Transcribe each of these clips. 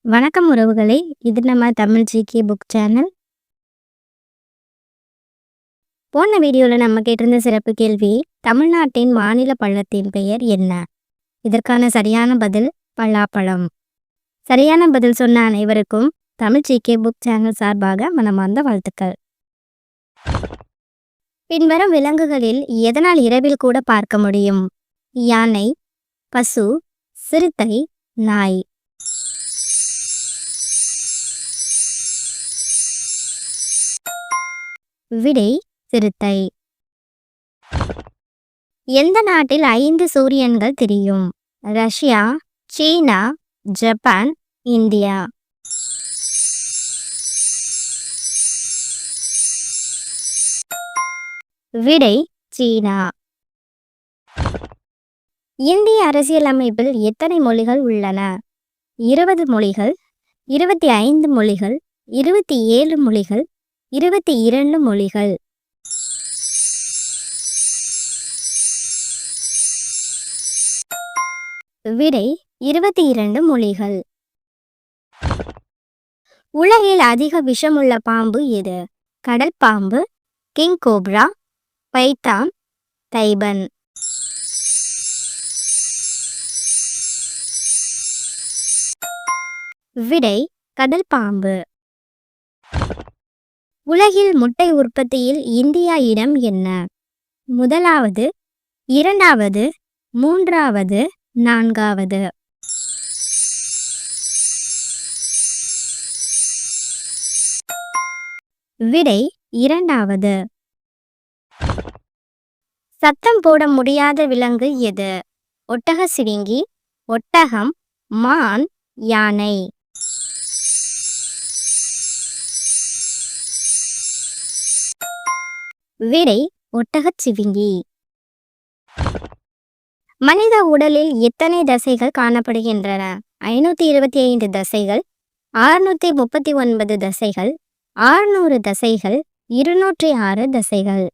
வணக்கம் உறவுகளே! இது நம்ம தமிழ் ஜிகே புக் சேனல். போன வீடியோல நம்ம கேட்டிருந்த சிறப்பு கேள்வி, தமிழ்நாட்டின் மாநில பழத்தின் பெயர் என்ன? இதற்கான சரியான பதில் பலாப்பழம். சரியான பதில் சொன்ன அனைவருக்கும் தமிழ் ஜிகே புக் சேனல் சார்பாக மனமார்ந்த வாழ்த்துக்கள். பின்வரும் விலங்குகளில் எதனால் இரவில் கூட பார்க்க முடியும்? யானை, பசு, சிறுத்தை, நாய். விடை சிறுத்தை. எந்த நாட்டில் 5 சூரியன்கள் தெரியும்? ரஷ்யா, சீனா, ஜப்பான், இந்தியா. விடை சீனா. இந்திய அரசியலமைப்பில் எத்தனை மொழிகள் உள்ளன? 20 மொழிகள், 25 மொழிகள், 27 மொழிகள், 22 மொழிகள். விடை 22 மொழிகள். உலகில் அதிக விஷமுள்ள பாம்பு எது? கடல் பாம்பு, கிங் கோப்ரா, பைத்தான், தைபன். விடை கடல் பாம்பு. உலகில் முட்டை உற்பத்தியில் இந்தியா இடம் என்ன? முதலாவது, இரண்டாவது, மூன்றாவது, நான்காவது. விடை இரண்டாவது. சத்தம் போட முடியாத விலங்கு எது? ஒட்டக சிவிங்கி, ஒட்டகம், மான், யானை. விடை ஒட்டகச் சிவிங்கி. மனித உடலில் எத்தனை தசைகள் காணப்படுகின்றன? 525 தசைகள், 639 தசைகள், 600 தசைகள், 206 தசைகள்.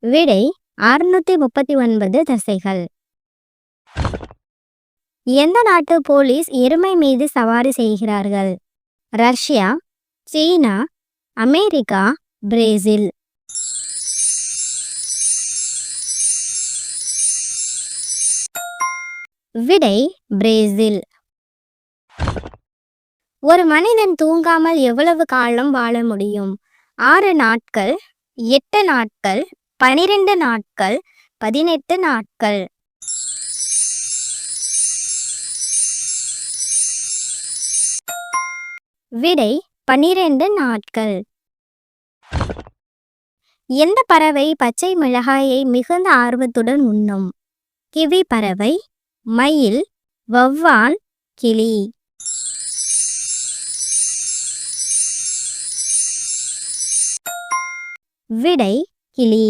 விடை 639 தசைகள். எந்த நாட்டு போலீஸ் எருமை மீது சவாரி செய்கிறார்கள்? ரஷ்யா, சீனா, அமெரிக்கா, பிரேசில். விடை பிரேசில். ஒரு மனிதன் தூங்காமல் எவ்வளவு காலம் வாழ முடியும்? 6 நாட்கள், 8 நாட்கள், 12 நாட்கள், 18 நாட்கள். விடை 12 நாட்கள். எந்த பறவை பச்சை மிளகாயை மிகுந்த ஆர்வத்துடன் உண்ணும்? கிவி பறவை, மயில், வௌவால், கிளி. விடை கிளி.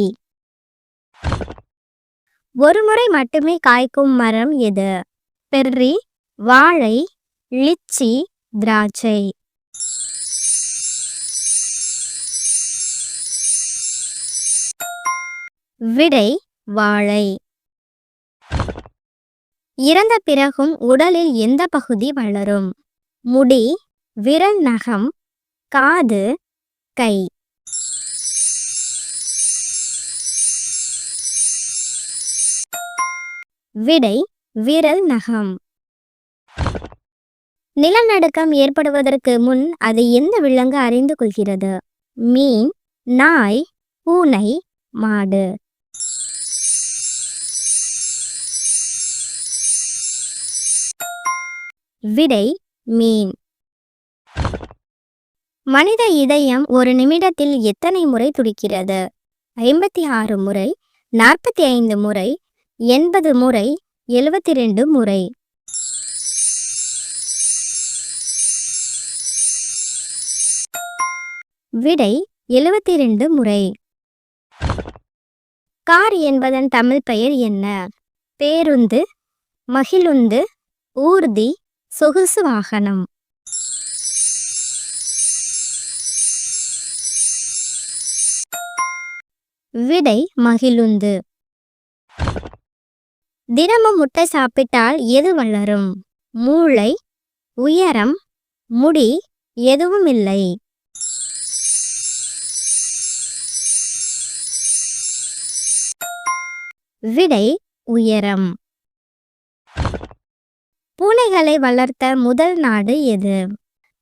ஒரு முறை மட்டுமே காய்க்கும் மரம் எது? பெர்ரி, வாழை, லிச்சி, திராட்சை. விடை வாழை. இறந்த பிறகும் உடலில் எந்த பகுதி வளரும்? முடி, விரல் நகம், காது, கை. விடை விரல் நகம். நிலநடுக்கம் ஏற்படுவதற்கு முன் அது எந்த விலங்கு அறிந்து கொள்கிறது? மீன், நாய், பூனை, மாடு. விடை மீன். மனித இதயம் ஒரு நிமிடத்தில் எத்தனை முறை துடிக்கிறது? 56 முறை, 45 முறை, 80 முறை, 72 முறை. விடை 72 முறை. கார் என்பதன் தமிழ் பெயர் என்ன? பேருந்து, மகிழுந்து, ஊர்தி, சொகுசு வாகனம். விடை மகிழுந்து. தினமும் முட்டை சாப்பிட்டால் எது வளரும்? மூளை, உயரம், முடி, எதுவும் இல்லை. விடை உயரம். பூனைகளை வளர்த்த முதல் நாடு எது?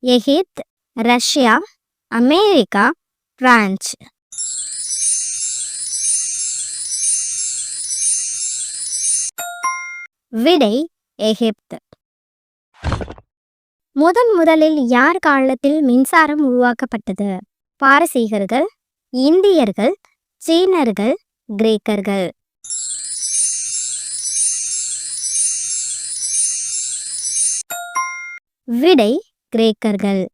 எகிப்து, ரஷ்யா, அமெரிக்கா, பிரான்ஸ். விடை எகிப்து. முதலில் யார் காலத்தில் மின்சாரம் உருவாக்கப்பட்டது? பாரசீகர்கள், இந்தியர்கள், சீனர்கள், கிரேக்கர்கள். விடை கிரேக்கர்கள்.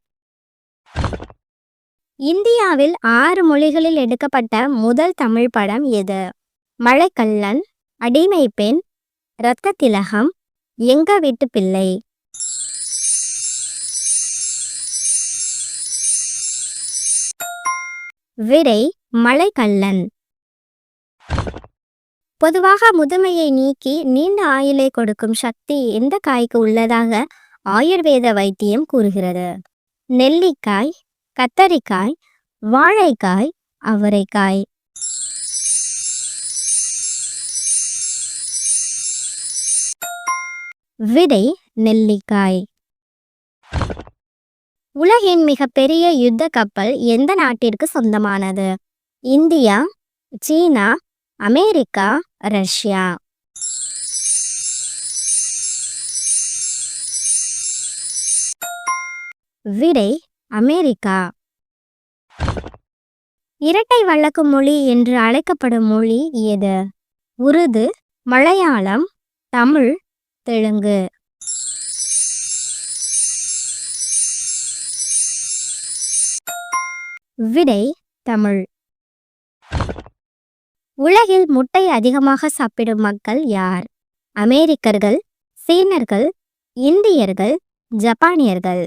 இந்தியாவில் 6 மொழிகளில் எடுக்கப்பட்ட முதல் தமிழ் படம் எது? மழைக்கல்லன், அடிமை பெண், இரத்த திலகம், எங்க வீட்டு பிள்ளை. விடை மழைக்கல்லன். பொதுவாக முதுமையை நீக்கி நீண்ட ஆயுளை கொடுக்கும் சக்தி எந்த காய்க்கு உள்ளதாக ஆயுர்வேத வைத்தியம் கூறுகிறது? நெல்லிக்காய், கத்தரிக்காய், வாழைக்காய், அவரைக்காய். விடை நெல்லிக்காய். உலகின் மிகப்பெரிய யுத்த கப்பல் எந்த நாட்டிற்கு சொந்தமானது? இந்தியா, சீனா, அமெரிக்கா, ரஷ்யா. விடை அமெரிக்கா. இரட்டை வழக்கு மொழி என்று அழைக்கப்படும் மொழி எது? உருது, மலையாளம், தமிழ், தெலுங்கு. விடை தமிழ். உலகில் முட்டை அதிகமாக சாப்பிடும் மக்கள் யார்? அமெரிக்கர்கள், சீனர்கள், இந்தியர்கள், ஜப்பானியர்கள்.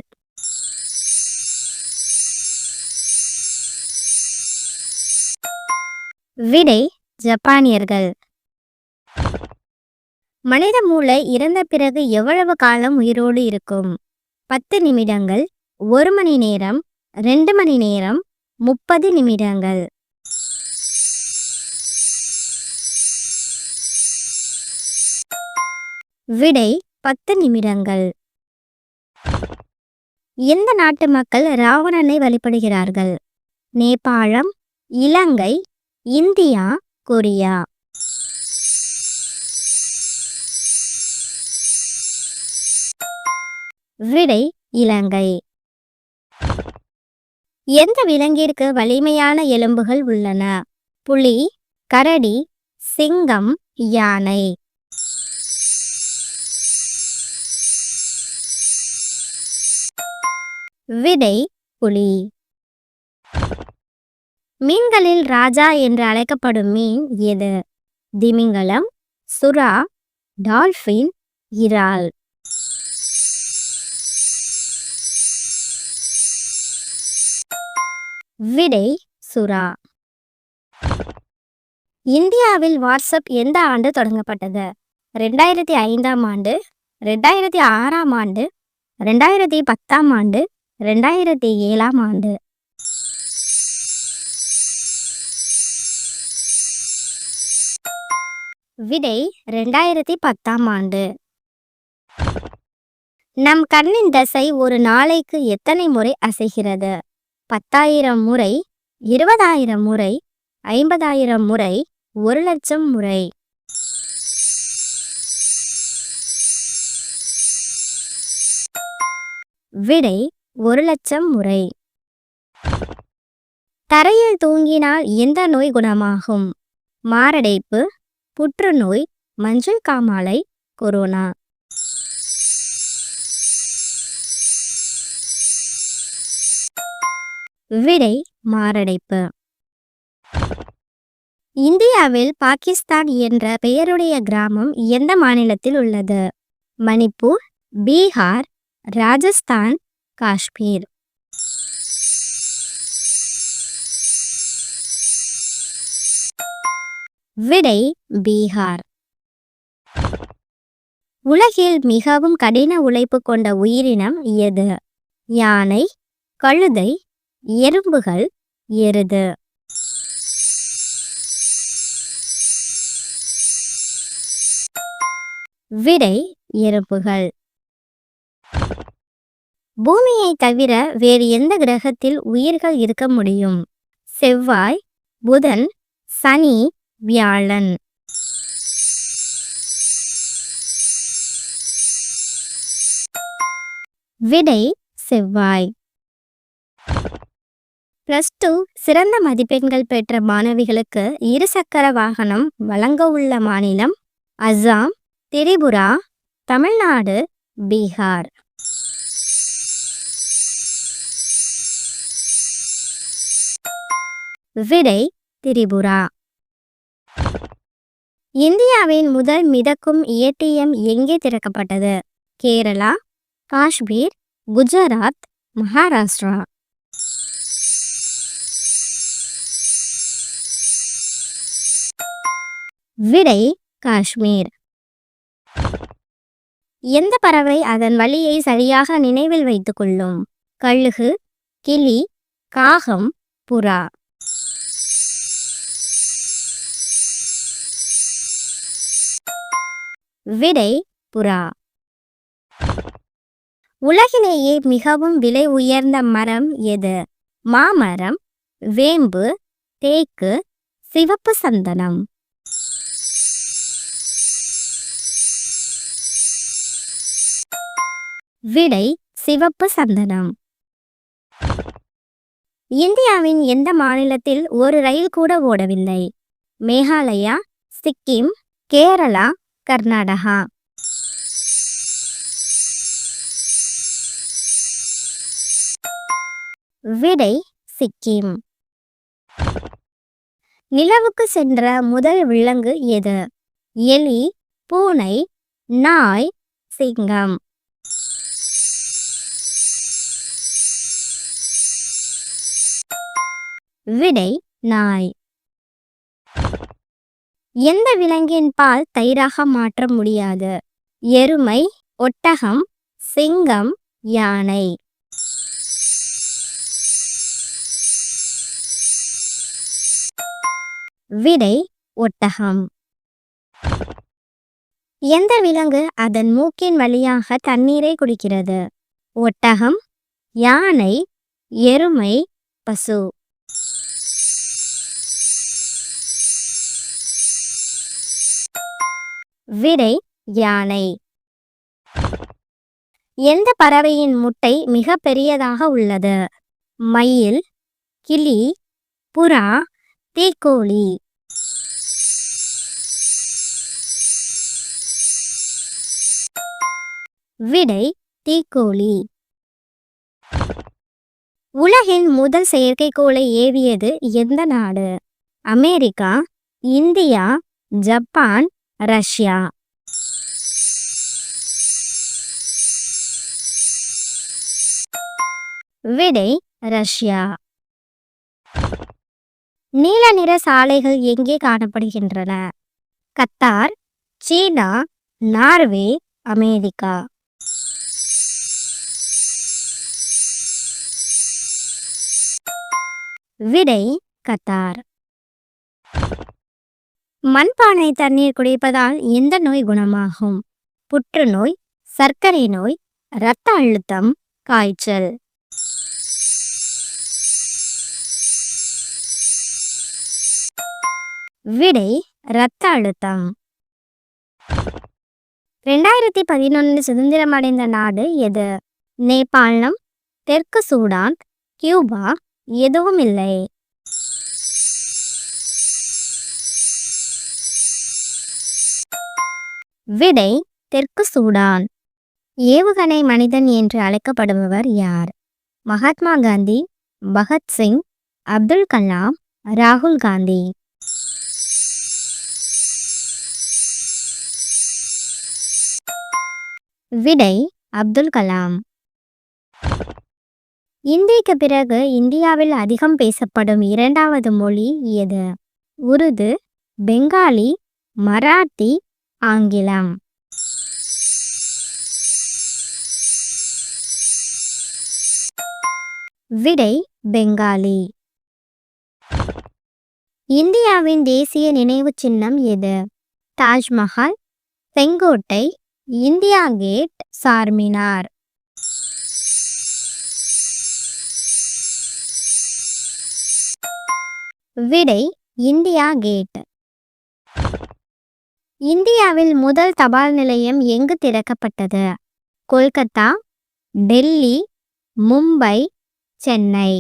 விடை ஜப்பானியர்கள். மனித மூளை இறந்த பிறகு எவ்வளவு காலம் உயிரோடு இருக்கும்? 10 நிமிடங்கள், 1 மணி நேரம், 2 மணி நேரம், 30 நிமிடங்கள். விடை 10 நிமிடங்கள். எந்த நாட்டு மக்கள் ராவணனை வழிபடுகிறார்கள்? நேபாளம், இலங்கை, இந்தியா, கொரியா. விடை இலங்கை. எந்த விலங்கிற்கு வலிமையான எலும்புகள் உள்ளன? புலி, கரடி, சிங்கம், யானை. விடை புலி. மீன்களில் ராஜா என்று அழைக்கப்படும் மீன் எது? திமிங்கலம், சுறா, டால்பின், இறால். விடை சுறா. இந்தியாவில் வாட்ஸ்அப் எந்த ஆண்டு தொடங்கப்பட்டது? 2005ஆம் ஆண்டு, 2006ஆம் ஆண்டு, 2010ஆம் ஆண்டு, 2007ஆம் ஆண்டு. விடை 2010ஆம் ஆண்டு. நம் கண்ணின் தசை ஒரு நாளைக்கு எத்தனை முறை அசைகிறது? 10,000 முறை, 20,000 முறை, 50,000 முறை, 1,00,000 முறை. விடை 1,00,000 முறை. தரையில் தூங்கினால் எந்த நோய் குணமாகும்? மாரடைப்பு, புற்றுநோய், மஞ்சள் காமாலை, கொரோனா. விடை மாரடைப்பு. இந்தியாவில் பாகிஸ்தான் என்ற பெயருடைய கிராமம் எந்த மாநிலத்தில் உள்ளது? மணிப்பூர், பீகார், ராஜஸ்தான், காஷ்மீர். விடை பீகார். உலகில் மிகவும் கடின உழைப்பு கொண்ட உயிரினம் எது? யானை, கழுதை, எறும்புகள், எருது. விடை எறும்புகள். பூமியை தவிர வேறு எந்த கிரகத்தில் உயிர்கள் இருக்க முடியும்? செவ்வாய், புதன், சனி, வியாழன். விடை செவ்வாய். +2 சிறந்த மதிப்பெண்கள் பெற்ற மாணவிகளுக்கு இருசக்கர வாகனம் வழங்க உள்ள மாநிலம் அஸ்ஸாம், திரிபுரா, தமிழ்நாடு, பீகார். விடை திரிபுரா. இந்தியாவின் முதல் மிதக்கும் ஏடிஎம் எங்கே திறக்கப்பட்டது? கேரளா, காஷ்மீர், குஜராத், மகாராஷ்டிரா. விடை காஷ்மீர். எந்த பறவை அதன் வழியை சரியாக நினைவில் வைத்துக் கொள்ளும்? கழுகு, கிளி, காகம், புறா. விடை புறா. உலகிலேயே மிகவும் விலை உயர்ந்த மரம் எது? மாமரம், வேம்பு, தேக்கு, சிவப்பு சந்தனம். விடை சிவப்பு சந்தனம். இந்தியாவின் எந்த மாநிலத்தில் ஒரு ரயில் கூட ஓடவில்லை? மேகாலயா, சிக்கிம், கேரளா, கர்நாடகா. விடை சிக்கிம். நிலவுக்கு சென்ற முதல் விலங்கு எது? எலி, பூனை, நாய், சிங்கம். விடை நாய். எந்த விலங்கின் பால் தயிராக மாற்ற முடியாது? எருமை, ஒட்டகம், சிங்கம், யானை. விடை ஒட்டகம். எந்த விலங்கு அதன் மூக்கின் வழியாக தண்ணீரை குடிக்கிறது? ஒட்டகம், யானை, எருமை, பசு. விடை யானை. எந்த பறவையின் முட்டை மிக பெரியதாக உள்ளது? மயில், கிளி, புறா, தீக்கோழி. விடை தீக்கோழி. உலகின் முதல் செயற்கைக்கோளை ஏவியது எந்த நாடு? America, India, Japan, Russia. விடை ரஷ்யா. நீல நிற சாலைகள் எங்கே காணப்படுகின்றன? கத்தார், சீனா, நார்வே, அமெரிக்கா. விடை கத்தார். மண்பானை தண்ணீர் குடிப்பதால் எந்த நோய் குணமாகும்? புற்றுநோய், சர்க்கரை நோய், இரத்த அழுத்தம், காய்ச்சல். விடை இரத்த அழுத்தம். 2011 சுதந்திரமடைந்த நாடு எது? நேபாளம், தெற்கு சூடான், கியூபா, எதுவும் இல்லை. விடை தெற்கு சூடான். ஏவுகணை மனிதன் என்று அழைக்கப்படுபவர் யார்? மகாத்மா காந்தி, பகத்சிங், அப்துல் கலாம், ராகுல் காந்தி. விடை அப்துல் கலாம். இந்திக்கு பிறகு இந்தியாவில் அதிகம் பேசப்படும் இரண்டாவது மொழி எது? உருது, பெங்காலி, மராத்தி, ஆங்கிலம். விடை பெங்காலி. இந்தியாவின் தேசிய நினைவு சின்னம் எது? Taj Mahal, Sengottai, India gate, Charminar. விடை இந்தியா கேட். இந்தியாவில் முதல் தபால் நிலையம் எங்கு திறக்கப்பட்டது? கொல்கத்தா, டெல்லி, மும்பை, சென்னை.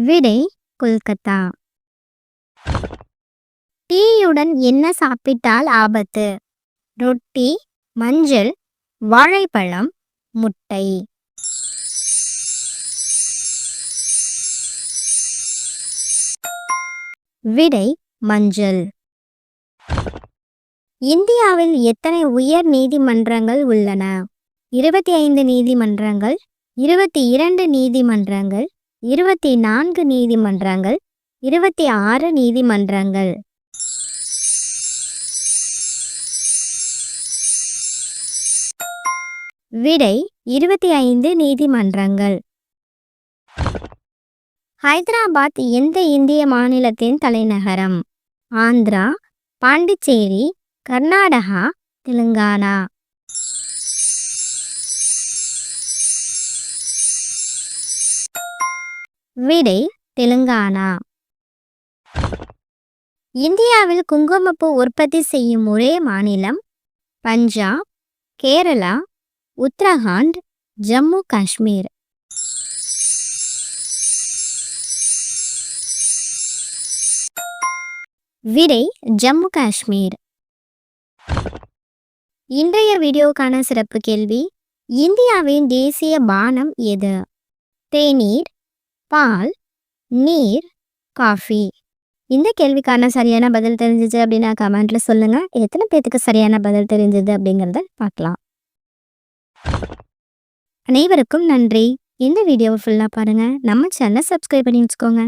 விடை கொல்கத்தா. டீயுடன் என்ன சாப்பிட்டால் ஆபத்து? ரொட்டி, மஞ்சள், வாழைப்பழம், முட்டை. விடை மஞ்சள். இந்தியாவில் எத்தனை உயர் நீதிமன்றங்கள் உள்ளன? 25 நீதிமன்றங்கள், 22 நீதிமன்றங்கள், 24 நீதிமன்றங்கள், 26 நீதிமன்றங்கள். விடை 25 நீதிமன்றங்கள். ஹைதராபாத் எந்த இந்திய மாநிலத்தின் தலைநகரம்? ஆந்திரா, பாண்டிச்சேரி, கர்நாடகா, தெலுங்கானா. விடை தெலுங்கானா. இந்தியாவில் குங்குமப்பூ உற்பத்தி செய்யும் ஒரே மாநிலம்? பஞ்சாப், கேரளா, உத்தரகாண்ட், ஜம்மு காஷ்மீர். விடை ஜம்மு காஷ்மீர். இன்றைய வீடியோக்கான சிறப்பு கேள்வி: இந்தியாவின் தேசிய பானம் எது? தேநீர், பால், நீர், காஃபி. இந்த கேள்விக்கான சரியான பதில் தெரிஞ்சிச்சு அப்படின்னா கமெண்ட்ல சொல்லுங்க. எத்தனை பேத்துக்கு சரியான பதில் தெரிஞ்சது அப்படிங்கிறத பார்க்கலாம். அனைவருக்கும் நன்றி. இந்த வீடியோவை ஃபுல்லாக பாருங்க. நம்ம சேனலை சப்ஸ்கிரைப் பண்ணி வச்சுக்கோங்க.